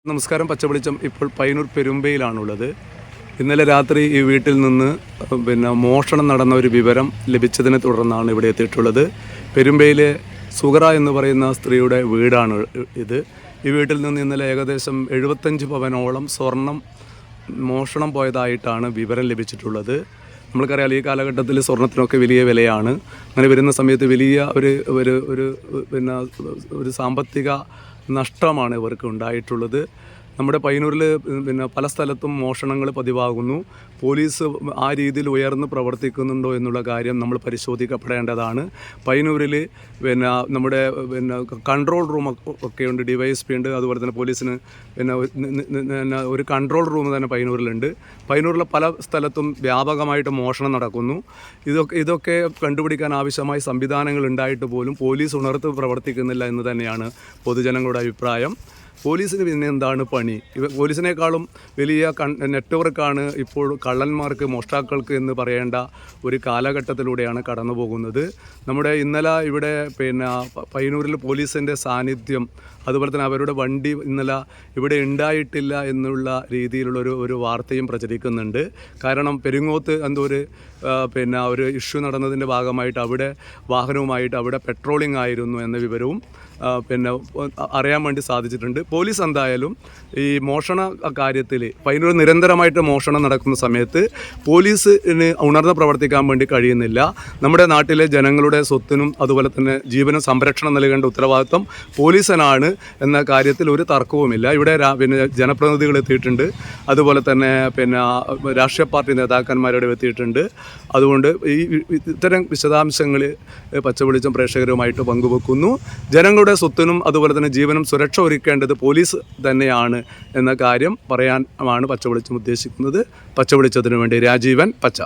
നമസ്കാരം. പച്ചവെളിച്ചം ഇപ്പോൾ പയ്യന്നൂർ പെരുമ്പയിലാണുള്ളത്. ഇന്നലെ രാത്രി ഈ വീട്ടിൽ നിന്ന് മോഷണം നടന്ന ഒരു വിവരം ലഭിച്ചതിനെ തുടർന്നാണ് ഇവിടെ എത്തിയിട്ടുള്ളത്. പെരുമ്പയിലെ സുഗറ എന്ന് പറയുന്ന സ്ത്രീയുടെ വീടാണ് ഇത്. ഈ വീട്ടിൽ നിന്ന് ഇന്നലെ ഏകദേശം 75 പവനോളം സ്വർണം മോഷണം പോയതായിട്ടാണ് വിവരം ലഭിച്ചിട്ടുള്ളത്. നമ്മൾക്കറിയാം, ഈ കാലഘട്ടത്തിൽ സ്വർണത്തിനൊക്കെ വലിയ വിലയാണ്. അങ്ങനെ വരുന്ന സമയത്ത് വലിയ ഒരു സാമ്പത്തിക നഷ്ടമാണ് ഇവർക്ക് ഉണ്ടായിട്ടുള്ളത്. നമ്മുടെ പയ്യന്നൂരിൽ പല സ്ഥലത്തും മോഷണങ്ങൾ പതിവാകുന്നു. പോലീസ് ആ രീതിയിൽ ഉയർന്ന് പ്രവർത്തിക്കുന്നുണ്ടോ എന്നുള്ള കാര്യം നമ്മൾ പരിശോധിക്കപ്പെടേണ്ടതാണ്. പയ്യന്നൂരിൽ നമ്മുടെ കൺട്രോൾ റൂം ഒക്കെ ഉണ്ട്, DYSP ഉണ്ട്. അതുപോലെ തന്നെ പോലീസിന് ഒരു കൺട്രോൾ റൂം തന്നെ പയ്യന്നൂരിലുണ്ട്. പയ്യന്നൂരിലെ പല സ്ഥലത്തും വ്യാപകമായിട്ട് മോഷണം നടക്കുന്നു. ഇതൊക്കെ കണ്ടുപിടിക്കാൻ ആവശ്യമായ സംവിധാനങ്ങൾ ഉണ്ടായിട്ട് പോലും പോലീസ് ഉണർത്ത് പ്രവർത്തിക്കുന്നില്ല എന്ന് തന്നെയാണ് പൊതുജനങ്ങളുടെ അഭിപ്രായം. പോലീസിന് പിന്നെ എന്താണ് പണി? പോലീസിനേക്കാളും വലിയ നെറ്റ്വർക്കാണ് ഇപ്പോൾ കള്ളന്മാർക്ക്, മോഷ്ടാക്കൾക്ക് എന്ന് പറയേണ്ട ഒരു കാലഘട്ടത്തിലൂടെയാണ് കടന്നു പോകുന്നത്. നമ്മുടെ ഇന്നലെ ഇവിടെ പയ്യന്നൂരിൽ പോലീസിൻ്റെ സാന്നിധ്യം, അതുപോലെ തന്നെ അവരുടെ വണ്ടി ഇന്നലെ ഇവിടെ ഉണ്ടായിട്ടില്ല എന്നുള്ള രീതിയിലുള്ള വാർത്തയും പ്രചരിക്കുന്നുണ്ട്. കാരണം പെരിങ്ങോത്ത് എന്തോ ഒരു ഇഷ്യൂ നടന്നതിൻ്റെ ഭാഗമായിട്ട് അവിടെ വാഹനവുമായിട്ട് അവിടെ പെട്രോളിംഗ് ആയിരുന്നു എന്ന വിവരവും അറിയാൻ വേണ്ടി സാധിച്ചിട്ടുണ്ട്. പോലീസ് എന്തായാലും ഈ മോഷണ കാര്യത്തിൽ പയ്യന്നൂർ നിരന്തരമായിട്ട് മോഷണം നടക്കുന്ന സമയത്ത് പോലീസിന് ഉണർന്ന് പ്രവർത്തിക്കാൻ വേണ്ടി കഴിയുന്നില്ല. നമ്മുടെ നാട്ടിലെ ജനങ്ങളുടെ സ്വത്തിനും അതുപോലെ തന്നെ ജീവനും സംരക്ഷണം നൽകേണ്ട ഉത്തരവാദിത്വം പോലീസിനാണ് എന്ന കാര്യത്തിൽ ഒരു തർക്കവുമില്ല. ഇവിടെ ജനപ്രതിനിധികൾ എത്തിയിട്ടുണ്ട്, അതുപോലെ തന്നെ രാഷ്ട്രീയ പാർട്ടി നേതാക്കന്മാരുടെ എത്തിയിട്ടുണ്ട്. അതുകൊണ്ട് ഇത്തരം വിശദാംശങ്ങൾ പച്ചവെളിച്ചം പ്രേക്ഷകരുമായിട്ട് പങ്കുവെക്കുന്നു. ജനങ്ങളുടെ സ്വത്തിനും അതുപോലെ തന്നെ ജീവനും സുരക്ഷ ഒരുക്കേണ്ടത് പോലീസ് തന്നെയാണ് എന്ന കാര്യം പറയാനാണ് പച്ചവെളിച്ചം ഉദ്ദേശിക്കുന്നത്. പച്ചവെളിച്ചത്തിനു വേണ്ടി രാജീവൻ പച്ച.